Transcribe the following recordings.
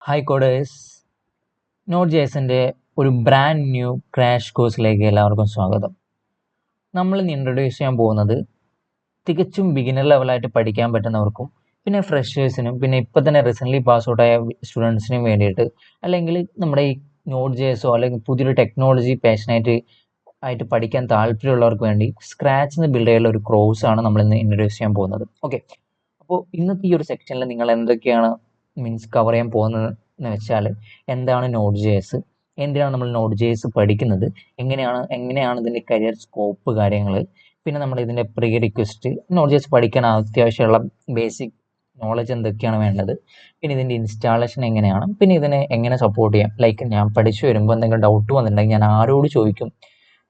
Hi coders, not ജേസിൻ്റെ ഒരു brand new crash കോഴ്സിലേക്ക് എല്ലാവർക്കും സ്വാഗതം. നമ്മൾ ഇന്ന് ഇൻട്രൊഡ്യൂസ് ചെയ്യാൻ പോകുന്നത് തികച്ചും ബിഗിനർ ലെവലായിട്ട് പഠിക്കാൻ പറ്റുന്നവർക്കും പിന്നെ ഫ്രഷേഴ്സിനും പിന്നെ ഇപ്പം തന്നെ റീസെൻ്റ്ലി പാസ് ഔട്ടായ സ്റ്റുഡൻസിനും വേണ്ടിയിട്ട്, അല്ലെങ്കിൽ നമ്മുടെ ഈ നോട്ട് ജേസോ അല്ലെങ്കിൽ പുതിയൊരു ടെക്നോളജി പാഷനായിട്ട് പഠിക്കാൻ താല്പര്യമുള്ളവർക്ക് വേണ്ടി സ്ക്രാച്ച് നിന്ന് ബിൽഡ് ചെയ്യുന്ന ഒരു കോഴ്സാണ് നമ്മൾ ഇന്ന് ഇൻട്രൊഡ്യൂസ് ചെയ്യാൻ പോകുന്നത്. ഓക്കെ, അപ്പോൾ ഇന്നത്തെ ഈ ഒരു സെക്ഷനിൽ നിങ്ങൾ എന്തൊക്കെയാണ് കവർ ചെയ്യാൻ പോകുന്നത് എന്ന് വെച്ചാൽ, എന്താണ് നോട്ട് ജെഎസ്, എന്തിനാണ് നമ്മൾ നോട്ട് ജെഎസ് പഠിക്കുന്നത്, എങ്ങനെയാണ് ഇതിൻ്റെ കരിയർ സ്കോപ്പ് കാര്യങ്ങൾ, പിന്നെ നമ്മൾ ഇതിൻ്റെ പ്രീ റിക്വസ്റ്റ്, നോട്ട് ജെഎസ് പഠിക്കാൻ അത്യാവശ്യമുള്ള ബേസിക് നോളജ് എന്തൊക്കെയാണ് വേണ്ടത്, പിന്നെ ഇതിൻ്റെ ഇൻസ്റ്റാളേഷൻ എങ്ങനെയാണ്, പിന്നെ ഇതിനെ എങ്ങനെ സപ്പോർട്ട് ചെയ്യാം. ലൈക്ക് ഞാൻ പഠിച്ചു വരുമ്പോൾ എന്തെങ്കിലും ഡൗട്ട് വന്നിട്ടുണ്ടെങ്കിൽ ഞാൻ ആരോട് ചോദിക്കും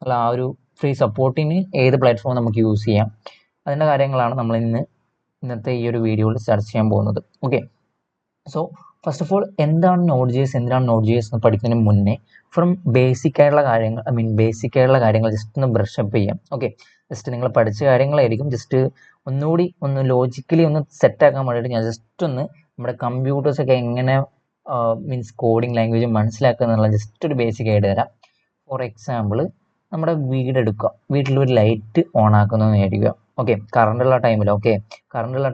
അല്ല, ആ ഒരു ഫ്രീ സപ്പോർട്ടിന് ഏത് പ്ലാറ്റ്ഫോം നമുക്ക് യൂസ് ചെയ്യാം, അതിൻ്റെ കാര്യങ്ങളാണ് നമ്മൾ ഇന്നത്തെ ഈ ഒരു വീഡിയോയിൽ ചർച്ച ചെയ്യാൻ പോകുന്നത്. Okay, so first of all എന്തിനാണ് നോട്ട് ജെഎസ് എന്ന് പഠിക്കുന്നതിന് മുന്നേ ബേസിക് ആയിട്ടുള്ള കാര്യങ്ങൾ ജസ്റ്റ് ഒന്ന് ബ്രഷ് അപ്പ് ചെയ്യാം. ഓക്കെ, ജസ്റ്റ് നിങ്ങൾ പഠിച്ച കാര്യങ്ങളായിരിക്കും, ജസ്റ്റ് ഒന്നുകൂടി ലോജിക്കലി ഒന്ന് സെറ്റാക്കാൻ വേണ്ടിയിട്ട് ഞാൻ ജസ്റ്റ് ഒന്ന് നമ്മുടെ കമ്പ്യൂട്ടേഴ്സൊക്കെ എങ്ങനെ കോഡിങ് ലാംഗ്വേജ് മനസ്സിലാക്കുക എന്നുള്ള ജസ്റ്റ് ഒരു ബേസിക് ആയിട്ട് തരാം. ഫോർ എക്സാമ്പിൾ, നമ്മുടെ വീടെടുക്കുക, വീട്ടിലൊരു ലൈറ്റ് ഓൺ ആക്കുന്നതെന്ന് വിചാരിക്കുക. ഓക്കെ, കറണ്ടുള്ള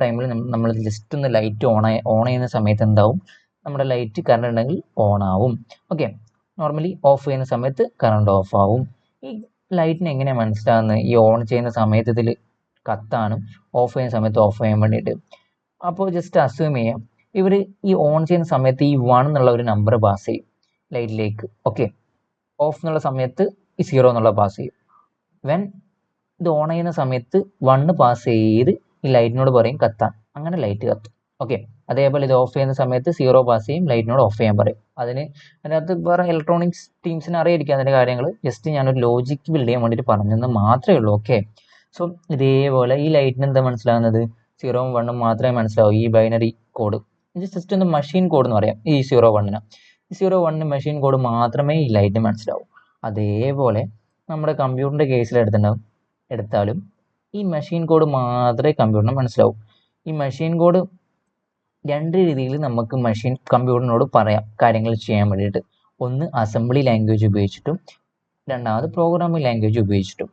ടൈമിൽ നമ്മൾ ജസ്റ്റ് ഒന്ന് ലൈറ്റ് ഓൺ ചെയ്യുന്ന സമയത്ത് എന്താവും, നമ്മുടെ ലൈറ്റ് കറണ്ട് ഉണ്ടെങ്കിൽ ഓൺ ആവും. ഓക്കെ, നോർമലി ഓഫ് ചെയ്യുന്ന സമയത്ത് കറണ്ട് ഓഫ് ആവും. ഈ ലൈറ്റിന് എങ്ങനെയാണ് മനസ്സിലാകുന്നത്? ഈ ഓൺ ചെയ്യുന്ന സമയത്ത് ഇതിൽ കത്താനും ഓഫ് ചെയ്യുന്ന സമയത്ത് ഓഫ് ചെയ്യാൻ വേണ്ടിയിട്ട്. അപ്പോൾ ജസ്റ്റ് അസ്യൂം ചെയ്യാം, ഇവർ ഈ ഓൺ ചെയ്യുന്ന സമയത്ത് ഈ 1 എന്നുള്ള ഒരു നമ്പർ പാസ് ചെയ്യും ലൈറ്റിലേക്ക്. ഓക്കെ, ഓഫ് എന്നുള്ള സമയത്ത് ഈ 0 എന്നുള്ള പാസ് ചെയ്യും. വെൻ ഇത് ഓൺ ചെയ്യുന്ന സമയത്ത് 1 പാസ് ചെയ്ത് ഈ ലൈറ്റിനോട് പറയും കത്താൻ, അങ്ങനെ ലൈറ്റ് കത്തും. ഓക്കെ, അതേപോലെ ഇത് ഓഫ് ചെയ്യുന്ന സമയത്ത് 0 പാസ് ചെയ്യും, ലൈറ്റിനോട് ഓഫ് ചെയ്യാൻ പറയും. അതിനകത്ത് വേറെ ഇലക്ട്രോണിക്സ് ടീംസിന് അറിയായിരിക്കും അതിൻ്റെ കാര്യങ്ങൾ. ജസ്റ്റ് ഞാനൊരു ലോജിക്ക് ബിൽഡ് ചെയ്യാൻ വേണ്ടിയിട്ട് പറഞ്ഞെന്ന് മാത്രമേ ഉള്ളൂ. ഓക്കെ, സോ ഇതേപോലെ ഈ ലൈറ്റിന് എന്താ മനസ്സിലാകുന്നത്? 0ഉം 1ഉം മാത്രമേ മനസ്സിലാവൂ. ഈ ബൈനറി കോഡ് ജസ്റ്റ് ഒന്ന് മെഷീൻ കോഡ് എന്ന് പറയാം. ഈ 0 1 മെഷീൻ കോഡ് മാത്രമേ ഈ ലൈറ്റിന് മനസ്സിലാവൂ. അതേപോലെ നമ്മുടെ കമ്പ്യൂട്ടറിൻ്റെ കേസിൽ എടുത്താലും ഈ മെഷീൻ കോഡ് മാത്രമേ കമ്പ്യൂട്ടറിന് മനസ്സിലാവൂ. ഈ മെഷീൻ കോഡ് രണ്ട് രീതിയിൽ നമുക്ക് കമ്പ്യൂട്ടറിനോട് പറയാം കാര്യങ്ങൾ ചെയ്യാൻ വേണ്ടിയിട്ട്. ഒന്ന് അസംബ്ലി ലാംഗ്വേജ് ഉപയോഗിച്ചിട്ടും, രണ്ടാമത് പ്രോഗ്രാമിംഗ് ലാംഗ്വേജ് ഉപയോഗിച്ചിട്ടും.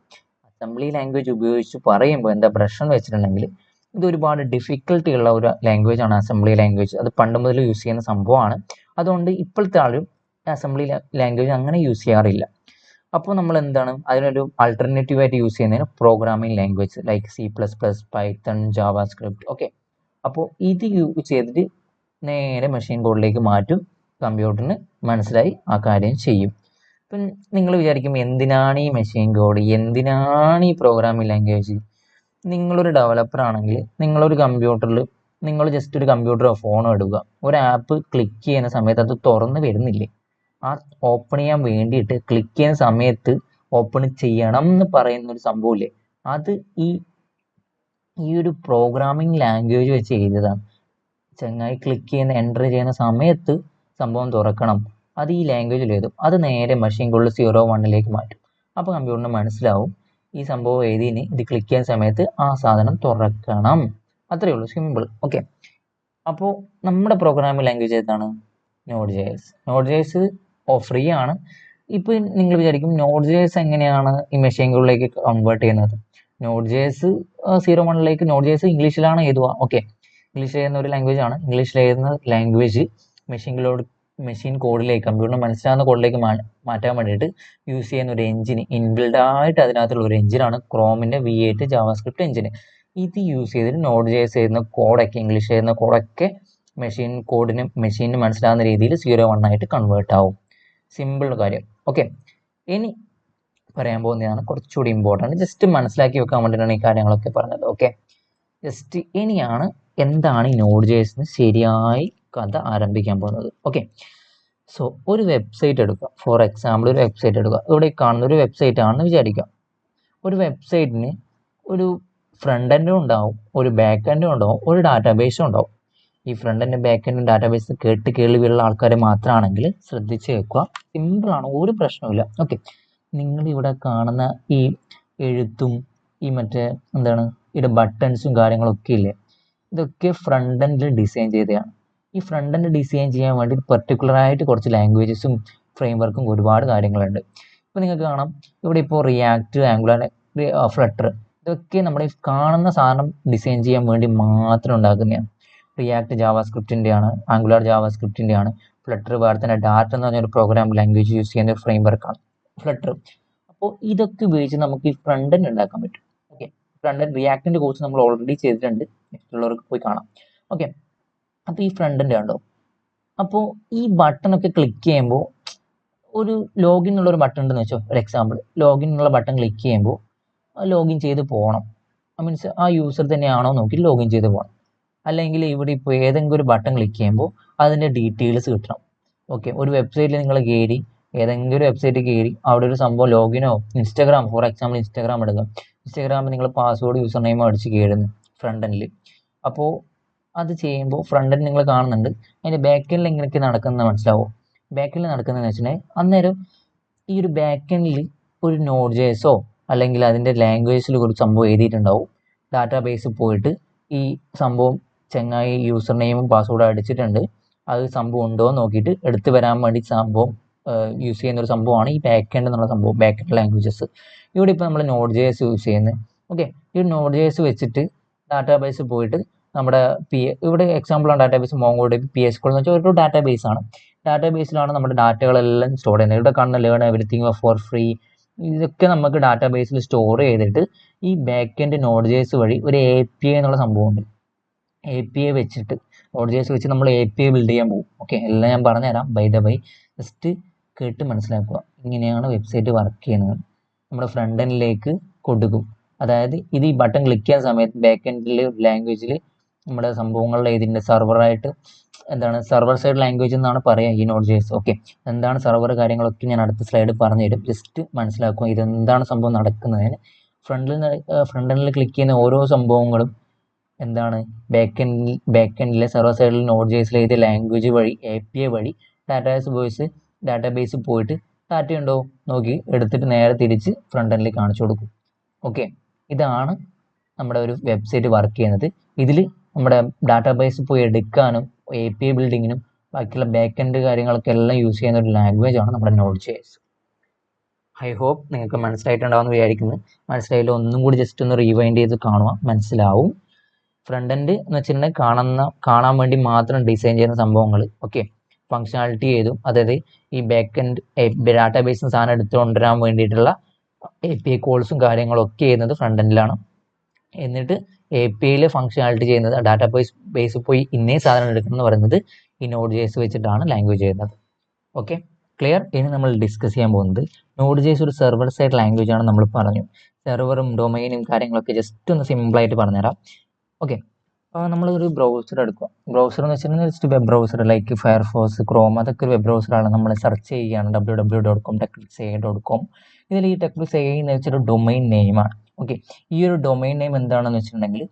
അസംബ്ലി ലാംഗ്വേജ് ഉപയോഗിച്ച് പറയുമ്പോൾ എന്താ പ്രശ്നം എന്ന് വെച്ചിട്ടുണ്ടെങ്കിൽ, ഇത് ഒരുപാട് ഡിഫിക്കൽട്ടി ഉള്ള ഒരു ലാംഗ്വേജ് ആണ് അസംബ്ലി ലാംഗ്വേജ്. അത് പണ്ട് മുതൽ യൂസ് ചെയ്യുന്ന സംഭവമാണ്. അതുകൊണ്ട് ഇപ്പോഴത്തെ ആളും അസംബ്ലി ലാംഗ്വേജ് അങ്ങനെ യൂസ് ചെയ്യാറില്ല. അപ്പോൾ നമ്മൾ എന്താണ് അതിനൊരു ആൾട്ടർനേറ്റീവ് ആയിട്ട് യൂസ് ചെയ്യുന്നതിന് programming language like C++, Python, JavaScript. Okay, അപ്പോൾ ഇത് യൂസ് ചെയ്തിട്ട് നേരെ മെഷീൻ കോഡിലേക്ക് മാറ്റും, കമ്പ്യൂട്ടറിന് മനസ്സിലായി ആ കാര്യം ചെയ്യും. ഇപ്പം നിങ്ങൾ വിചാരിക്കും, എന്തിനാണ് ഈ മെഷീൻ കോഡ്, എന്തിനാണ് ഈ പ്രോഗ്രാമിംഗ് ലാംഗ്വേജ്? നിങ്ങളൊരു ഡെവലപ്പർ ആണെങ്കിൽ നിങ്ങൾ ജസ്റ്റ് ഒരു കമ്പ്യൂട്ടറോ ഫോണോ എടുക്കുക, ഒരു ആപ്പ് ക്ലിക്ക് ചെയ്യുന്ന സമയത്ത് അത് തുറന്ന് വരുന്നില്ലേ? ആ ഓപ്പൺ ചെയ്യാൻ വേണ്ടിയിട്ട് ക്ലിക്ക് ചെയ്യുന്ന സമയത്ത് ഓപ്പൺ ചെയ്യണം എന്ന് പറയുന്ന ഒരു സംഭവമില്ലേ, അത് ഈ ഒരു പ്രോഗ്രാമിംഗ് ലാംഗ്വേജ് വെച്ച് എഴുതിയതാണ്. ചങ്ങായി ക്ലിക്ക് ചെയ്യുന്ന എൻ്റർ ചെയ്യുന്ന സമയത്ത് സംഭവം തുറക്കണം, അത് ഈ ലാംഗ്വേജിൽ എഴുതും. അത് നേരെ മെഷീൻ കോഡിൽ 0 1ലേക്ക് മാറ്റും. അപ്പോൾ കമ്പ്യൂട്ടറിന് മനസ്സിലാവും ഈ സംഭവം എഴുതിന് ഇത് ക്ലിക്ക് ചെയ്യുന്ന സമയത്ത് ആ സാധനം തുറക്കണം. അത്രയേ ഉള്ളൂ, സിമ്പിൾ. ഓക്കെ, അപ്പോൾ നമ്മുടെ പ്രോഗ്രാമിംഗ് ലാംഗ്വേജ് ഏതാണ്? നോട്ട് ജെഎസ് ഫ്രീ ആണ്. ഇപ്പോൾ നിങ്ങൾ വിചാരിക്കും, നോട്ട് ജെഎസ് എങ്ങനെയാണ് ഈ മെഷീൻ കോഡിലേക്ക് കൺവേർട്ട് ചെയ്യുന്നത്? നോട്ട് ജെഎസ് 0 1ലേക്ക് നോട്ട് ജെഎസ് ഇംഗ്ലീഷിലാണ് എഴുതുക. ഓക്കെ, ഇംഗ്ലീഷിൽ എഴുതുന്ന ഒരു ലാംഗ്വേജ് ആണ്. ഇംഗ്ലീഷിൽ എഴുതുന്ന ലാംഗ്വേജ് മെഷീൻ കോഡിലേക്ക്, കമ്പ്യൂട്ടറിന് മനസ്സിലാകുന്ന കോഡിലേക്ക് മാറ്റാൻ വേണ്ടിയിട്ട് യൂസ് ചെയ്യുന്ന ഒരു എഞ്ചിൻ, ഇൻബിൽഡ് ആയിട്ട് അതിനകത്തുള്ള ഒരു എഞ്ചിനാണ് ക്രോമിൻ്റെ V8 ജാവാസ്ക്രിപ്റ്റ് എഞ്ചിൻ. ഇത് യൂസ് ചെയ്തിട്ട് നോട്ട് ജെഎസ് എഴുതുന്ന കോഡൊക്കെ, ഇംഗ്ലീഷ് എഴുതുന്ന കോഡൊക്കെ മെഷീനിന് മനസ്സിലാകുന്ന രീതിയിൽ 0 1 ആയിട്ട് കൺവേർട്ട് ആവും. സിമ്പിൾ കാര്യം. ഓക്കെ, ഇനി പറയാൻ പോകുന്നതാണ് കുറച്ചുകൂടി ഇമ്പോർട്ടൻറ്റ്, ജസ്റ്റ് മനസ്സിലാക്കി വെക്കാൻ വേണ്ടിയിട്ടാണ് ഈ കാര്യങ്ങളൊക്കെ പറഞ്ഞത്. ഓക്കെ, ജസ്റ്റ് ഇനിയാണ് എന്താണ് ഈ നോട്ട് ജെഎസ് ശരിയായി കഥ ആരംഭിക്കാൻ പോകുന്നത്. ഓക്കെ, സോ ഒരു വെബ്സൈറ്റ് എടുക്കുക. ഫോർ എക്സാമ്പിൾ ഒരു വെബ്സൈറ്റ് എടുക്കുക. ഇവിടെ കാണുന്ന ഒരു വെബ്സൈറ്റ് ആണെന്ന് വിചാരിക്കാം. ഒരു വെബ്സൈറ്റിന് ഒരു ഫ്രണ്ട് എൻഡും ഉണ്ടാവും, ഒരു ബാക്ക് എൻഡും ഉണ്ടാവും, ഒരു ഡാറ്റാബേസും ഉണ്ടാവും. ഈ ഫ്രണ്ട് എൻഡും ബാക്ക് എൻഡും ഡാറ്റാബേസ് കേൾവിയുള്ള ആൾക്കാർ മാത്രമാണെങ്കിൽ ശ്രദ്ധിച്ച് കേൾക്കുക. സിമ്പിളാണ്, ഒരു പ്രശ്നമില്ല. ഓക്കെ, നിങ്ങളിവിടെ കാണുന്ന ഈ എഴുത്തും ഈ ഇവിടെ ബട്ടൺസും കാര്യങ്ങളൊക്കെ ഇല്ലേ, ഇതൊക്കെ ഫ്രണ്ട് എൻഡിൽ ഡിസൈൻ ചെയ്തതാണ്. ഈ ഫ്രണ്ട് എൻഡ് ഡിസൈൻ ചെയ്യാൻ വേണ്ടി പെർട്ടിക്കുലറായിട്ട് കുറച്ച് ലാംഗ്വേജസും ഫ്രെയിം വർക്കും ഒരുപാട് കാര്യങ്ങളുണ്ട്. ഇപ്പോൾ നിങ്ങൾക്ക് കാണാം ഇവിടെ ഇപ്പോൾ റിയാക്ട്, ആംഗുലർ, ഫ്ലട്ടർ ഇതൊക്കെ നമ്മുടെ ഈ കാണുന്ന സാധനം ഡിസൈൻ ചെയ്യാൻ വേണ്ടി മാത്രം ഉണ്ടാക്കുന്നതാണ്. റിയാക്ട് ജാവാസ്ക്രിപ്റ്റിൻ്റെ ആണ്, ആംഗുലർ ജാവാസ്ക്രിപ്റ്റിൻ്റെ ആണ്, ഫ്ലട്ടർ വേറെ തന്നെ ഡാറ്റ എന്ന് പറഞ്ഞൊരു പ്രോഗ്രാം ലാംഗ്വേജ് യൂസ് ചെയ്യുന്ന ഒരു ഫ്രെയിം വർക്കാണ് ഫ്ലട്ടർ. അപ്പോൾ ഇതൊക്കെ ഉപയോഗിച്ച് നമുക്ക് ഈ ഫ്രണ്ട് എൻഡ് ഉണ്ടാക്കാൻ പറ്റും. ഓക്കെ, ഫ്രണ്ട് എൻഡ് റിയാക്ടിൻ്റെ കോഴ്സ് നമ്മൾ ഓൾറെഡി ചെയ്തിട്ടുണ്ട്, മറ്റുള്ളവർക്ക് പോയി കാണാം. ഓക്കെ, അപ്പോൾ ഈ ഫ്രണ്ട് എൻഡ് കണ്ടോ, അപ്പോൾ ഈ ബട്ടണൊക്കെ ക്ലിക്ക് ചെയ്യുമ്പോൾ ഒരു ലോഗിൻ എന്നുള്ളൊരു ബട്ടൺ ഉണ്ടെന്ന് വെച്ചോ, ഒരു എക്സാമ്പിൾ ലോഗിൻ എന്നുള്ള ബട്ടൺ ക്ലിക്ക് ചെയ്യുമ്പോൾ ലോഗിൻ ചെയ്ത് പോകണം. മീൻസ് ആ യൂസർ തന്നെയാണോ നോക്കി ലോഗിൻ ചെയ്ത് പോകണം. അല്ലെങ്കിൽ ഇവിടെ ഇപ്പോൾ ഏതെങ്കിലും ഒരു ബട്ടൺ ക്ലിക്ക് ചെയ്യുമ്പോൾ അതിൻ്റെ ഡീറ്റെയിൽസ് കിട്ടണം. ഓക്കെ, ഒരു വെബ്സൈറ്റിൽ നിങ്ങൾ കയറി, ഏതെങ്കിലും ഒരു വെബ്സൈറ്റിൽ കയറി അവിടെ ഒരു സംഭവം ലോഗിനോ, ഇൻസ്റ്റാഗ്രാം ഫോർ എക്സാമ്പിൾ ഇൻസ്റ്റാഗ്രാം എടുക്കുക, ഇൻസ്റ്റാഗ്രാമിൽ നിങ്ങൾ പാസ്വേഡ് യൂസർ നെയിം അടിച്ച് കയറുന്നു ഫ്രണ്ട് എൻഡിൽ. അപ്പോൾ അത് ചെയ്യുമ്പോൾ ഫ്രണ്ട് എൻഡ് നിങ്ങൾ കാണുന്നുണ്ട്, അതിൻ്റെ ബാക്ക് എൻഡിൽ എങ്ങനെയൊക്കെ നടക്കുന്നത് മനസ്സിലാവും. ബാക്ക് എൻഡിൽ നടക്കുന്നതെന്ന് വെച്ചിട്ടുണ്ടെങ്കിൽ അന്നേരം ഈ ഒരു ബാക്ക് എൻഡിൽ ഒരു നോഡ് ജേസോ അല്ലെങ്കിൽ അതിൻ്റെ ലാംഗ്വേജിൽ ഒരു സംഭവം എഴുതിയിട്ടുണ്ടാവും. ഡാറ്റാബേസിൽ പോയിട്ട് ഈ സംഭവം ചങ്ങായി യൂസർ നെയിമും പാസ്വേഡും അടിച്ചിട്ടുണ്ട്, അത് സംഭവം ഉണ്ടോ എന്ന് നോക്കിയിട്ട് എടുത്തു വരാൻ വേണ്ടി സംഭവം യൂസ് ചെയ്യുന്ന ഒരു സംഭവമാണ് ഈ ബാക്ക് എൻഡ് എന്നുള്ള സംഭവം, ബാക്ക് എൻഡ് ലാംഗ്വേജസ്. ഇവിടെ ഇപ്പോൾ നമ്മൾ നോഡ് ജേസ് യൂസ് ചെയ്യുന്നത്. ഓക്കെ, ഈ നോഡ് ജേസ് വെച്ചിട്ട് ഡാറ്റാബേസിൽ പോയിട്ട് നമ്മുടെ ഇവിടെ എക്സാമ്പിളാണ് ഡാറ്റാബേസ് മോങ്കോഡിബി PSQL എന്ന് വെച്ചാൽ ഒരു ഡാറ്റാബേസ് ആണ്. ഡാറ്റാബേസിലാണ് നമ്മുടെ ഡാറ്റകളെല്ലാം സ്റ്റോർ ചെയ്യുന്നത്. ഇവിടെ കാണുന്ന ലേൺ എവരിത്തിങ് ഫോർ ഫ്രീ ഇതൊക്കെ നമുക്ക് ഡാറ്റാബേസിൽ സ്റ്റോർ ചെയ്തിട്ട് ഈ ബാക്ക് എൻഡ് നോഡ് ജേസ് വഴി ഒരു API എന്നുള്ള സംഭവമുണ്ട്. API വെച്ചിട്ട് നോഡ് ജേസ് വെച്ച് നമ്മൾ API ബിൽഡ് ചെയ്യാൻ പോകും. ഓക്കെ, എല്ലാം ഞാൻ പറഞ്ഞുതരാം ബൈ ദ ബൈ, ജസ്റ്റ് കേട്ട് മനസ്സിലാക്കുക. ഇങ്ങനെയാണ് വെബ്സൈറ്റ് വർക്ക് ചെയ്യുന്നത്. നമ്മുടെ ഫ്രണ്ട് എൻഡിലേക്ക് കൊടുക്കും. അതായത് ഇത് ഈ ബട്ടൺ ക്ലിക്ക് ചെയ്യുന്ന സമയത്ത് ബാക്ക് എൻഡിൽ ലാംഗ്വേജിൽ നമ്മുടെ സംഭവങ്ങളുടെ ഇതിൻ്റെ സർവറായിട്ട് എന്താണ് സർവർ സൈഡ് ലാംഗ്വേജ് എന്നാണ് പറയുക ഈ നോഡ് ജേസ്. ഓക്കെ, എന്താണ് സർവർ കാര്യങ്ങളൊക്കെ ഞാൻ അടുത്ത സ്ലൈഡ് പറഞ്ഞു തരും. ജസ്റ്റ് മനസ്സിലാക്കുക ഇതെന്താണ് സംഭവം നടക്കുന്നതിന്. ഫ്രണ്ട് എൻഡിൽ ക്ലിക്ക് ചെയ്യുന്ന ഓരോ സംഭവങ്ങളും എന്താണ് ബാക്ക് എൻഡിലെ സർവർ സൈഡിൽ നോഡ് ജേസിൽ എഴുതിയ ലാംഗ്വേജ് വഴി API വഴി ഡാറ്റാബേസിൽ പോയിട്ട് ഡാറ്റ ഉണ്ടോ നോക്കി എടുത്തിട്ട് നേരെ തിരിച്ച് ഫ്രണ്ട് എൻഡിൽ കാണിച്ചു കൊടുക്കും. ഓക്കെ, ഇതാണ് നമ്മുടെ ഒരു വെബ്സൈറ്റ് വർക്ക് ചെയ്യുന്നത്. ഇതിൽ നമ്മുടെ ഡാറ്റാബേസിൽ പോയി എടുക്കാനും API ബിൽഡിങ്ങിനും ബാക്കിയുള്ള ബാക്ക് എൻഡ് കാര്യങ്ങളൊക്കെ എല്ലാം യൂസ് ചെയ്യുന്ന ഒരു ലാംഗ്വേജ് ആണ് നമ്മുടെ നോഡ് ജേസ്. ഐ ഹോപ്പ് നിങ്ങൾക്ക് മനസ്സിലായിട്ടുണ്ടാവുമെന്ന് വിചാരിക്കുന്നു. മനസ്സിലായില്ല ഒന്നും കൂടി ജസ്റ്റ് ഒന്ന് റീവൈൻഡ് ചെയ്ത് കാണുക, മനസ്സിലാവും. ഫ്രണ്ട് എൻഡ് എന്ന് വെച്ചിട്ടുണ്ടെങ്കിൽ കാണാൻ വേണ്ടി മാത്രം ഡിസൈൻ ചെയ്യുന്ന സംഭവങ്ങൾ. ഓക്കെ, ഫങ്ഷനാലിറ്റി ചെയ്തും, അതായത് ഈ ബാക്ക് എൻഡ് ഡാറ്റാബേസിന് സാധനം എടുത്തുകൊണ്ടുവരാൻ വേണ്ടിയിട്ടുള്ള API കോൾസും കാര്യങ്ങളൊക്കെ ചെയ്യുന്നത് ഫ്രണ്ട് എൻഡിലാണ്. എന്നിട്ട് APIയിലെ ഫങ്ഷനാലിറ്റി ചെയ്യുന്നത് ഡാറ്റാബേസിൽ പോയി ഇന്നേ സാധനം എടുക്കണം എന്ന് പറയുന്നത് ഈ നോഡ് ജേസ് വെച്ചിട്ടാണ് ലാംഗ്വേജ് ചെയ്യുന്നത്. Okay, clear. ഇനി നമ്മൾ ഡിസ്കസ് ചെയ്യാൻ പോകുന്നത് നോഡ് ജേസ് ഒരു സെർവർ സൈഡ് ലാംഗ്വേജ് ആണ്. നമ്മൾ പറഞ്ഞു സെർവറും ഡൊമൈനും കാര്യങ്ങളൊക്കെ ജസ്റ്റ് ഒന്ന് സിമ്പിളായിട്ട് പറഞ്ഞുതരാം. ഓക്കെ, അപ്പോൾ നമ്മളൊരു ബ്രൗസർ എടുക്കുക. ബ്രൗസർ എന്ന് വെച്ചിട്ടുണ്ടെങ്കിൽ just web browser like Firefox, Chrome, അതൊക്കെ ഒരു വെബ് ബ്രൗസറാണ്. നമ്മൾ സെർച്ച് ചെയ്യുകയാണ് www.techflixai.com. ഇതിൽ ഈ techflixai എന്ന് വെച്ചൊരു ഡൊമൈൻ നെയിമാണ്. ഓക്കെ, ഈ ഒരു ഡൊമൈൻ നെയിം എന്താണെന്ന് വെച്ചിട്ടുണ്ടെങ്കിൽ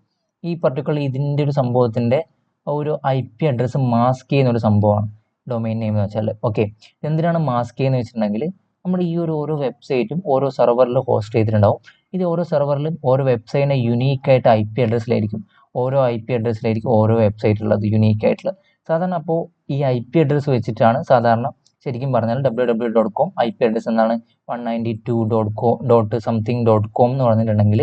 ഈ പർട്ടിക്കുലർ ഇതിൻ്റെ ഒരു സംഭവത്തിൻ്റെ ഒരു IP അഡ്രസ്സ് മാസ്ക് ചെയ്യുന്ന ഒരു സംഭവമാണ് ഡൊമൈൻ നെയിം എന്ന് വെച്ചാൽ. ഓക്കെ, എന്തിനാണ് മാസ്ക് ചെയ്യുന്നത് വെച്ചിട്ടുണ്ടെങ്കിൽ നമ്മുടെ ഈ ഓരോ വെബ്സൈറ്റും ഓരോ സെർവറിൽ ഹോസ്റ്റ് ചെയ്തിട്ടുണ്ടാവും. ഇത് ഓരോ സെർവറിലും ഓരോ വെബ്സൈറ്റിനെ യുണീക്കായിട്ട് IP അഡ്രസ്സിലായിരിക്കും. ഓരോ IP അഡ്രസ്സിലായിരിക്കും ഓരോ വെബ്സൈറ്റ് ഉള്ളത് യുണീക്കായിട്ടുള്ള. സാധാരണ അപ്പോൾ ഈ IP അഡ്രസ്സ് വെച്ചിട്ടാണ് സാധാരണ ശരിക്കും പറഞ്ഞാൽ www.com IP അഡ്രസ്സ് എന്നാണ് 192.com എന്ന് പറഞ്ഞിട്ടുണ്ടെങ്കിൽ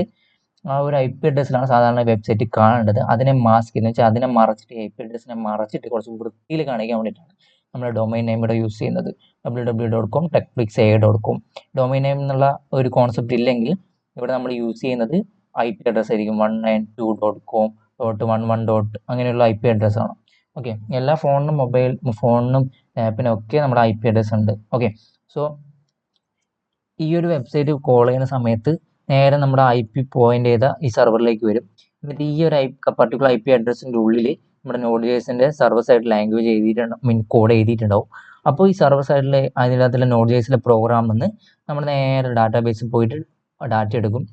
ആ ഒരു IP അഡ്രസ്സിലാണ് സാധാരണ വെബ്സൈറ്റ് കാണേണ്ടത്. അതിനെ മാസ്ക് എന്ന് വെച്ചാൽ അതിനെ മറച്ചിട്ട് IP അഡ്രസ്സിനെ മറച്ചിട്ട് കുറച്ച് വൃത്തിയിൽ കാണിക്കാൻ വേണ്ടിയിട്ടാണ് നമ്മൾ ഡൊമൈൻ നെയിം ഇവിടെ യൂസ് ചെയ്യുന്നത്. www.com techflixai.com ഡൊമൈൻ നെയിം എന്നുള്ള ഒരു കോൺസെപ്റ്റ് ഇല്ലെങ്കിൽ ഇവിടെ നമ്മൾ യൂസ് ചെയ്യുന്നത് IP അഡ്രസ്സ് ആയിരിക്കും 192.com.11. അങ്ങനെയുള്ള IP അഡ്രസ്സാണ്. ഓക്കെ, എല്ലാ ഫോണിനും ആപ്പിനും ഒക്കെ നമ്മുടെ IP അഡ്രസ്സ് ഉണ്ട്. ഓക്കെ, സോ ഈ ഒരു വെബ്സൈറ്റ് കോൾ ചെയ്യുന്ന സമയത്ത് നേരെ നമ്മുടെ IP പോയിന്റ് ചെയ്ത ഈ സെർവറിലേക്ക് വരും. എന്നിട്ട് ഈ ഒരു പർട്ടിക്കുലർ IP അഡ്രസ്സിൻ്റെ ഉള്ളിൽ നമ്മുടെ നോഡ് ജേസിൻ്റെ സർവർ സൈഡ് ലാംഗ്വേജ് കോഡ് എഴുതിയിട്ടുണ്ടാവും. അപ്പോൾ ഈ സർവർ സൈഡിൽ അതിനകത്തുള്ള നോഡ് ജേസിലെ പ്രോഗ്രാം നിന്ന് നമ്മൾ നേരെ ഡാറ്റാബേസിൽ പോയിട്ട് ഡാറ്റ എടുക്കും.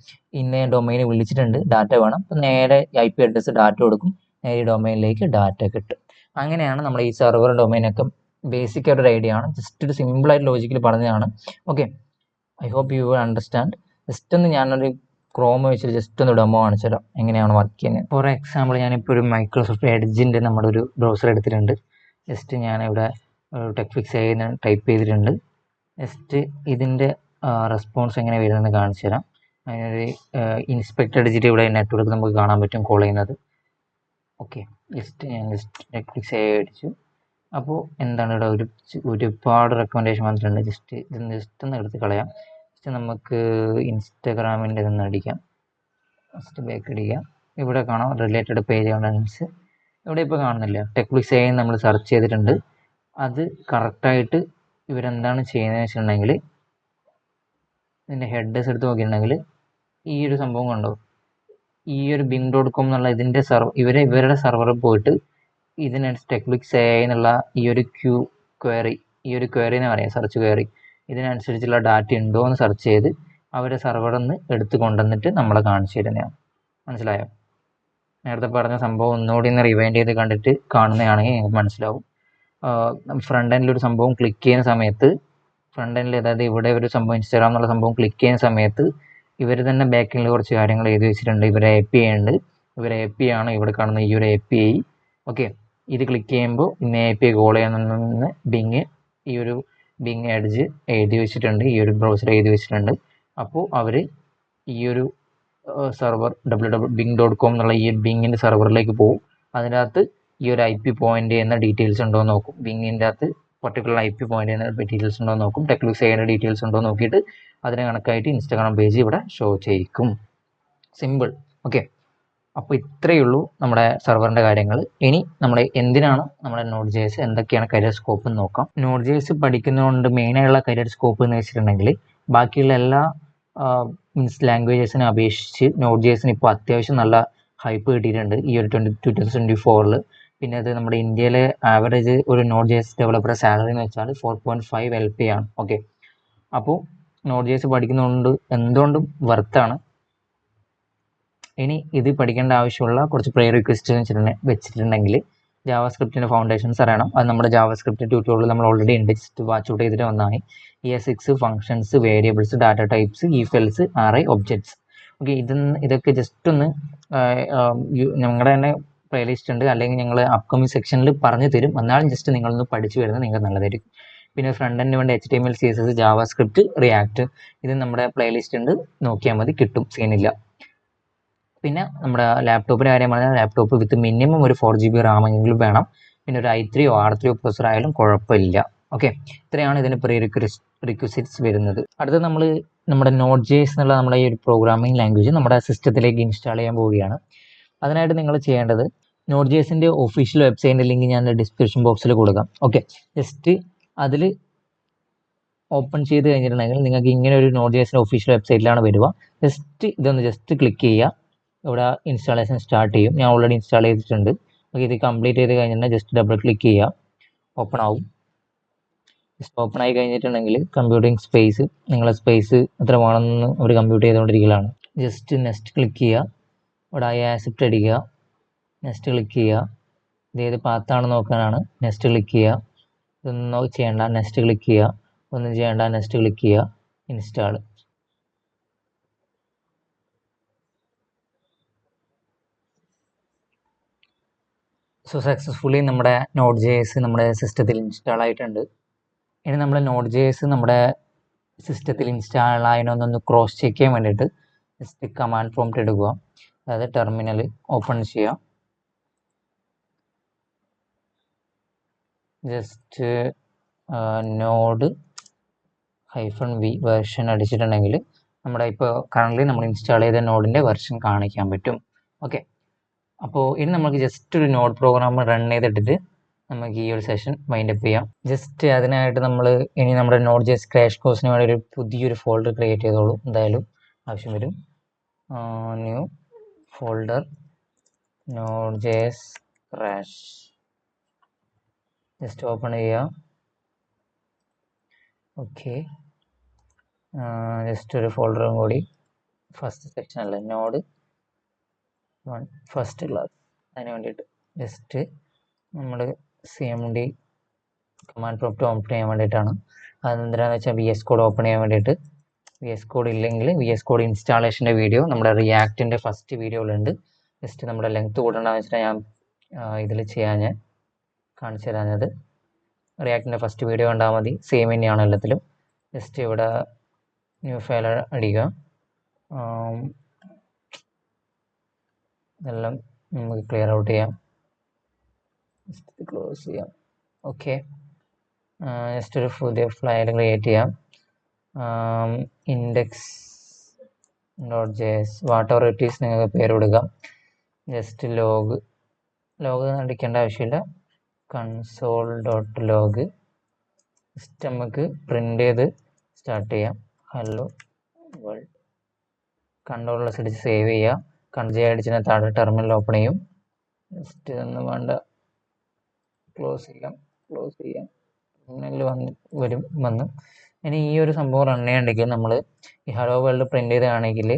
ഇന്ന ഡൊമൈന് വിളിച്ചിട്ടുണ്ട്, ഡാറ്റ വേണം, അപ്പോൾ നേരെ IP അഡ്രസ്സ് ഡാറ്റ കൊടുക്കും, നേരെ ഡൊമൈനിലേക്ക് ഡാറ്റ കിട്ടും. അങ്ങനെയാണ് നമ്മൾ ഈ സെർവർ ഡൊമൈനൊക്കെ ബേസിക് ആയിട്ടൊരു ഐഡിയ ആണ്. ജസ്റ്റ് ഒരു സിമ്പിളായിട്ട് ലോജിക്കൽ പറഞ്ഞതാണ്. Okay, I hope you will understand. Just ഒന്ന് ഞാനൊരു ക്രോം വെച്ചിട്ട് ജസ്റ്റ് ഒന്ന് ഡെമോ കാണിച്ചു തരാം എങ്ങനെയാണ് വർക്ക് ചെയ്യുന്നത്. ഫോർ എക്സാമ്പിൾ ഞാനിപ്പോൾ ഒരു മൈക്രോസോഫ്റ്റ് എഡ്ജിൻ്റെ നമ്മുടെ ഒരു ബ്രൗസർ എടുത്തിട്ടുണ്ട്. ജസ്റ്റ് ഞാനിവിടെ ടെക് ഫിക്സ് ചെയ്യുന്ന ടൈപ്പ് ചെയ്തിട്ടുണ്ട്. ജസ്റ്റ് ഇതിൻ്റെ റെസ്പോൺസ് എങ്ങനെ വരുന്നതെന്ന് കാണിച്ചു തരാം. അതിനൊരു ഇൻസ്പെക്ട് അടിച്ചിട്ട് ഇവിടെ നെറ്റ്വർക്ക് നമുക്ക് കാണാൻ പറ്റും കോൾ ചെയ്യുന്നത്. ഓക്കെ, ഞാൻ ടെക് ഫിക്സ് അടിച്ചു. അപ്പോൾ എന്താണ് ഇവിടെ ഒരുപാട് റെക്കമെൻഡേഷൻ വന്നിട്ടുണ്ട്. ജസ്റ്റ് ഒന്ന് എടുത്ത് കളയാം. ജസ്റ്റ് നമുക്ക് ഇൻസ്റ്റാഗ്രാമിൻ്റെ ഇതൊന്ന് അടിക്കാം. ജസ്റ്റ് ബാക്ക് അടിക്കാം. ഇവിടെ കാണാം റിലേറ്റഡ് പേജ് കണ്ടൻസ്. ഇവിടെ ഇപ്പോൾ കാണുന്നില്ല. ടെക് ഫിക്സ് നമ്മൾ സെർച്ച് ചെയ്തിട്ടുണ്ട്. അത് കറക്റ്റായിട്ട് ഇവരെന്താണ് ചെയ്യുന്നതെന്ന് വെച്ചിട്ടുണ്ടെങ്കിൽ ഇതിൻ്റെ ഹെഡേഴ്സ് എടുത്ത് നോക്കിയിട്ടുണ്ടെങ്കിൽ ഈ ഒരു സംഭവം കണ്ടോ, ഈ ഒരു bing.com എന്നുള്ള ഇതിൻ്റെ ഇവരുടെ സെർവറിൽ പോയിട്ട് ഇതിനനുസരിച്ച് ടെക് ഫിക്സ് എന്നുള്ള ഈ ഒരു ക്വയറി എന്ന് പറയാം, സെർച്ച് ക്വയറി, ഇതിനനുസരിച്ചുള്ള ഡാറ്റ ഉണ്ടോ എന്ന് സെർച്ച് ചെയ്ത് അവരുടെ സെർവറിൽ നിന്ന് എടുത്ത് കൊണ്ടുവന്നിട്ട് നമ്മളെ കാണിച്ചു തരുന്നതാണ്. മനസ്സിലായോ? നേരത്തെ പറഞ്ഞ സംഭവം ഒന്നുകൂടി ഒന്ന് റിവൈൻഡ് ചെയ്ത് കണ്ടിട്ട് കാണുന്നതാണെങ്കിൽ നിങ്ങൾക്ക് മനസ്സിലാവും. ഫ്രണ്ട് എൻഡിൽ ഒരു സംഭവം ക്ലിക്ക് ചെയ്യുന്ന സമയത്ത്, ഫ്രണ്ട് എൻഡിൽ അതായത് ഇവിടെ ഒരു സംഭവം ഇൻസ്റ്റാഗ്രാം എന്നുള്ള സംഭവം ക്ലിക്ക് ചെയ്യുന്ന സമയത്ത് ഇവർ തന്നെ ബാക്കിൽ കുറച്ച് കാര്യങ്ങൾ എഴുതി വെച്ചിട്ടുണ്ട്. ഇവരെ API ഉണ്ട്. ഇവരെ API ആണ് ഇവിടെ കാണുന്ന ഈ ഒരു API. ഓക്കെ, ഇത് ക്ലിക്ക് ചെയ്യുമ്പോൾ ഇന്ന് API കോൾ ചെയ്യണമെന്ന് ബിങ് എഡ്ജ് എഴുതി വെച്ചിട്ടുണ്ട്, ഈ ഒരു ബ്രൗസർ എഴുതി വെച്ചിട്ടുണ്ട്. അപ്പോൾ അവർ ഈ ഒരു സെർവർ bing.com എന്നുള്ള ഈ ബിങ്ങിൻ്റെ സെർവറിലേക്ക് പോകും. അതിനകത്ത് ഈ ഒരു IP പോയിന്റ് ചെയ്യുന്ന ഡീറ്റെയിൽസ് ഉണ്ടോ എന്ന് നോക്കും. ബിങ്ങിൻ്റെ അകത്ത് പർട്ടിക്കുലർ IP പോയിന്റ് ചെയ്യുന്ന ഡീറ്റെയിൽസ് ഉണ്ടോ എന്ന് നോക്കും. ടെക് ഫിക്സ് ചെയ്യുന്ന ഡീറ്റെയിൽസ് ഉണ്ടോ എന്ന് നോക്കിയിട്ട് അതിന് കണക്കായിട്ട് ഇൻസ്റ്റാഗ്രാം പേജ് ഇവിടെ ഷോ ചെയ്യിക്കും. സിമ്പിൾ. ഓക്കെ, അപ്പോൾ ഇത്രയേ ഉള്ളൂ നമ്മുടെ സെർവറിൻ്റെ കാര്യങ്ങൾ. ഇനി നമ്മൾ എന്തിനാണ് നമ്മുടെ Node.js, എന്തൊക്കെയാണ് കരിയർ സ്കോപ്പ് എന്ന് നോക്കാം. Node.js പഠിക്കുന്നതുകൊണ്ട് മെയിനായുള്ള കരിയർ സ്കോപ്പ് എന്ന് വെച്ചിട്ടുണ്ടെങ്കിൽ ബാക്കിയുള്ള എല്ലാ ലാംഗ്വേജസിനെ അപേക്ഷിച്ച് Node.jsന് ഇപ്പോൾ അത്യാവശ്യം നല്ല ഹൈപ്പ് കിട്ടിയിട്ടുണ്ട് ഈ ഒരു 2024. പിന്നെ അത് നമ്മുടെ ഇന്ത്യയിലെ ആവറേജ് ഒരു Node.js ഡെവലപ്പറുടെ സാലറി എന്ന് വെച്ചാൽ 4.5 LP ആണ്. ഓക്കെ, അപ്പോൾ Node.js പഠിക്കുന്നതുകൊണ്ട് എന്തുകൊണ്ടും വർത്താണ്. ഇനി ഇത് പഠിക്കേണ്ട ആവശ്യമുള്ള കുറച്ച് പ്രീ റിക്വസ്റ്റ് വെച്ചിട്ടുണ്ടെങ്കിൽ ജാവാസ്ക്രിപ്റ്റിൻ്റെ ഫൗണ്ടേഷൻസ് അറിയണം. അത് നമ്മുടെ ജാവാസ്ക്രിപ്റ്റ് ട്യൂട്ടോറിയൽ നമ്മൾ ഓൾറെഡി ഉണ്ട്, ജസ്റ്റ് വാച്ച് ഔട്ട് ചെയ്തിട്ട് വന്നാണ്. ES6, functions, variables, data types, if else, array, objects. Okay, ഇതൊക്കെ ജസ്റ്റ് ഒന്ന് ഞങ്ങളുടെ തന്നെ പ്ലേലിസ്റ്റ് ഉണ്ട്, അല്ലെങ്കിൽ ഞങ്ങൾ അപ്കമിങ് സെക്ഷനിൽ പറഞ്ഞു തരും. എന്നാലും ജസ്റ്റ് നിങ്ങളൊന്ന് പഠിച്ചു വരുന്നത് നിങ്ങൾക്ക് നല്ലതായിരിക്കും. പിന്നെ ഫ്രണ്ട് എൻഡിന് വേണ്ടി HTML, CSS, ജാവാസ്ക്രിപ്റ്റ്, റിയാക്ട്, ഇത് നമ്മുടെ പ്ലേലിസ്റ്റ് ഉണ്ട്, നോക്കിയാൽ മതി, കിട്ടും, സീനില്ല. പിന്നെ നമ്മുടെ ലാപ്ടോപ്പിൻ്റെ കാര്യം പറഞ്ഞാൽ ലാപ്ടോപ്പ് വിത്ത് മിനിമം ഒരു 4 GB RAM എങ്കിലും വേണം. പിന്നെ ഒരു i3 R3 പ്രൊസസ്സർ ആയാലും കുഴപ്പമില്ല. ഓക്കെ, ഇത്രയാണ് ഇതിന് പ്രീ റിക്വസിറ്റ്സ് വരുന്നത്. അടുത്ത നമ്മൾ നമ്മുടെ Node.js എന്നുള്ള നമ്മുടെ ഈ ഒരു പ്രോഗ്രാമിംഗ് ലാംഗ്വേജ് നമ്മുടെ സിസ്റ്റത്തിലേക്ക് ഇൻസ്റ്റാൾ ചെയ്യാൻ പോവുകയാണ്. അതിനായിട്ട് നിങ്ങൾ ചെയ്യേണ്ടത് Node.jsൻ്റെ ഒഫീഷ്യൽ വെബ്സൈറ്റിൻ്റെ ലിങ്ക് ഞാൻ ഡിസ്ക്രിപ്ഷൻ ബോക്സിൽ കൊടുക്കാം. ഓക്കെ, ജസ്റ്റ് അതിൽ ഓപ്പൺ ചെയ്ത് കഴിഞ്ഞിട്ടുണ്ടെങ്കിൽ നിങ്ങൾക്ക് ഇങ്ങനെ ഒരു Node.jsൻ്റെ ഒഫീഷ്യൽ വെബ്സൈറ്റിലാണ് വരിക. ജസ്റ്റ് ക്ലിക്ക് ചെയ്യുക. ഇവിടെ ഇൻസ്റ്റാളേഷൻ സ്റ്റാർട്ട് ചെയ്യും. ഞാൻ ഓൾറെഡി ഇൻസ്റ്റാൾ ചെയ്തിട്ടുണ്ട്. ഓക്കെ, ഇത് കംപ്ലീറ്റ് ചെയ്ത് കഴിഞ്ഞിട്ടുണ്ടെങ്കിൽ ജസ്റ്റ് ഡബിൾ ക്ലിക്ക് ചെയ്യുക, ഓപ്പൺ ആവും. ജസ്റ്റ് ഓപ്പൺ ആയി കഴിഞ്ഞിട്ടുണ്ടെങ്കിൽ കമ്പ്യൂട്ടിങ് സ്പേസ്, നിങ്ങളെ സ്പേസ് എത്ര വേണമെന്ന് അവർ കമ്പ്യൂട്ട് ചെയ്തുകൊണ്ടിരിക്കലാണ്. ജസ്റ്റ് നെക്സ്റ്റ് ക്ലിക്ക് ചെയ്യുക. ഇവിടെ ആക്സെപ്റ്റ് അടിക്കുക, നെക്സ്റ്റ് ക്ലിക്ക് ചെയ്യുക. ഇത് ഏത് പാത്താണ് നോക്കാനാണ്. നെക്സ്റ്റ് ക്ലിക്ക് ചെയ്യുക. ഇതൊന്നും ചെയ്യേണ്ട, നെക്സ്റ്റ് ക്ലിക്ക് ചെയ്യുക. ഒന്നും ചെയ്യേണ്ട, നെക്സ്റ്റ് ക്ലിക്ക് ചെയ്യുക, ഇൻസ്റ്റാൾ. സോ സക്സസ്ഫുള്ളി നമ്മുടെ Node.js നമ്മുടെ സിസ്റ്റത്തിൽ ഇൻസ്റ്റാൾ ആയിട്ടുണ്ട്. ഇനി നമ്മൾ Node.js നമ്മുടെ സിസ്റ്റത്തിൽ ഇൻസ്റ്റാൾ ആയതിനൊന്നൊന്ന് ക്രോസ് ചെക്ക് ചെയ്യാൻ വേണ്ടിയിട്ട് ജസ്റ്റ് കമാൻഡ് പ്രോംപ്റ്റ് എടുക്കുക. അതായത് ടെർമിനൽ ഓപ്പൺ ചെയ്യുക. ജസ്റ്റ് node-v വേർഷൻ അടിച്ചിട്ടുണ്ടെങ്കിൽ നമ്മുടെ ഇപ്പോൾ കറൻ്റ് നമ്മൾ ഇൻസ്റ്റാൾ ചെയ്ത നോഡിൻ്റെ വെർഷൻ കാണിക്കാൻ പറ്റും. ഓക്കെ, അപ്പോൾ ഇനി നമുക്ക് ജസ്റ്റ് ഒരു നോഡ് പ്രോഗ്രാം റൺ ചെയ്തിട്ടിട്ട് നമുക്ക് ഈ ഒരു സെഷൻ വൈൻഡപ്പ് ചെയ്യാം. ജസ്റ്റ് അതിനായിട്ട് നമ്മൾ ഇനി നമ്മുടെ Node.js ക്രാഷ് കോഴ്സിന് വേണ്ടി ഒരു പുതിയൊരു ഫോൾഡർ ക്രിയേറ്റ് ചെയ്തോളൂ. എന്തായാലും ആവശ്യം വരും. New folder Node.js crash, just open ചെയ്യുക. ഓക്കെ, ജസ്റ്റ് ഒരു ഫോൾഡറും കൂടി, ഫസ്റ്റ് സെക്ഷൻ അല്ലേ, നോഡ് 1 ഫസ്റ്റ് ക്ലാസ്, അതിന് വേണ്ടിയിട്ട് ജസ്റ്റ് നമ്മൾ CMD കമാൻഡ് പ്രോംപ്റ്റ് ഓപ്പൺ ചെയ്യാൻ വേണ്ടിയിട്ടാണ്. അതെന്തിനാണെന്ന് വെച്ചാൽ VS കോഡ് ഓപ്പൺ ചെയ്യാൻ വേണ്ടിയിട്ട്. VS കോഡ് ഇല്ലെങ്കിൽ VS കോഡ് ഇൻസ്റ്റാളേഷൻ്റെ വീഡിയോ നമ്മുടെ റിയാക്റ്റിൻ്റെ ഫസ്റ്റ് വീഡിയോയിലുണ്ട്. ജസ്റ്റ് നമ്മുടെ ലെങ്ത് കൂടണമെന്ന് വെച്ചിട്ട് ഞാൻ ഇതിൽ ചെയ്യാൻ കാണിച്ചു തരാഞ്ഞത്. റിയാക്ടിൻ്റെ ഫസ്റ്റ് വീഡിയോ കണ്ടാൽ മതി, സെയിം തന്നെയാണ് എല്ലാത്തിലും. ജസ്റ്റ് ഇവിടെ ന്യൂ ഫയൽ അടിക്കുക. ഇതെല്ലാം നമുക്ക് ക്ലിയർ ഔട്ട് ചെയ്യാം, ക്ലോസ് ചെയ്യാം. ഓക്കെ, ജസ്റ്റ് ഒരു പുതിയ ഫയൽ ക്രിയേറ്റ് ചെയ്യാം. index.js what ever it is നിങ്ങൾക്ക് പേര് കൊടുക്കാം. ജസ്റ്റ് ലോഗ് അടിക്കേണ്ട ആവശ്യമില്ല. console.log ജസ്റ്റ് നമുക്ക് പ്രിൻ്റ് ചെയ്ത് സ്റ്റാർട്ട് ചെയ്യാം. Hello world. കൺട്രോൾ അടിച്ച് സേവ് ചെയ്യുക. കൺട്രോൾ അടിച്ചതിന് താഴെ ടെർമിനൽ ഓപ്പൺ ചെയ്യും. ജസ്റ്റ് ഒന്നും വേണ്ട, ക്ലോസ് ചെയ്യാം. ടെർമിനലിൽ വന്നു. ഇനി ഈ ഒരു സംഭവം റൺ ചെയ്യണമെങ്കിൽ നമ്മൾ ഈ ഹലോ വേൾഡ് പ്രിൻ്റ് ചെയ്താണെങ്കിൽ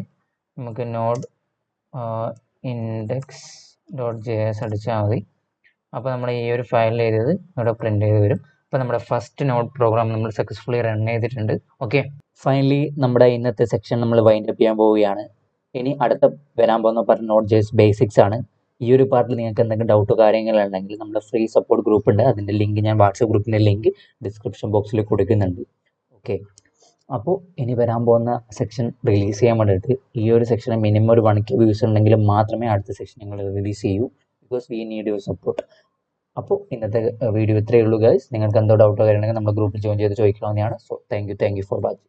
നമുക്ക് നോഡ് index.js അടിച്ചാൽ മതി. അപ്പോൾ നമ്മൾ ഈ ഒരു ഫയൽ എഴുതിയത് ഇവിടെ പ്രിൻ്റ് ചെയ്ത് വരും. അപ്പോൾ നമ്മുടെ ഫസ്റ്റ് നോഡ് പ്രോഗ്രാം നമ്മൾ സക്സസ്ഫുള്ളി റൺ ചെയ്തിട്ടുണ്ട്. ഓക്കെ, ഫൈനലി നമ്മുടെ ഇന്നത്തെ സെക്ഷൻ നമ്മൾ വൈൻഡ് അപ്പ് ചെയ്യാൻ പോവുകയാണ്. ഇനി അടുത്ത വരാൻ പോകുന്ന പാർട്ട് Node.js ബേസിക്സ് ആണ്. ഈ ഒരു പാർട്ടിൽ നിങ്ങൾക്ക് എന്തെങ്കിലും ഡൗട്ടോ കാര്യങ്ങളുണ്ടെങ്കിൽ നമ്മുടെ ഫ്രീ സപ്പോർട്ട് ഗ്രൂപ്പ് ഉണ്ട്. അതിൻ്റെ ലിങ്ക് ഞാൻ വാട്സപ്പ് ഗ്രൂപ്പിൻ്റെ ലിങ്ക് ഡിസ്ക്രിപ്ഷൻ ബോക്സിൽ കൊടുക്കുന്നുണ്ട്. ഓക്കെ, അപ്പോൾ ഇനി വരാൻ പോകുന്ന സെക്ഷൻ റിലീസ് ചെയ്യാൻ വേണ്ടിയിട്ട് ഈ ഒരു സെക്ഷന് മിനിമം ഒരു 1K വ്യൂസ് ഉണ്ടെങ്കിൽ മാത്രമേ അടുത്ത സെക്ഷൻ ഞങ്ങൾ റിലീസ് ചെയ്യൂ. Because we need your support. അപ്പോൾ ഇന്നത്തെ വീഡിയോ ഇത്രയേ ഉള്ളൂ ഗൈസ്. നിങ്ങൾക്ക് എന്തോ ഡൗട്ടോ കാര്യമുണ്ടെങ്കിൽ നമ്മുടെ ഗ്രൂപ്പിൽ ജോയിൻ ചെയ്ത് ചോദിക്കാവുന്നതാണ്. So thank you for watching.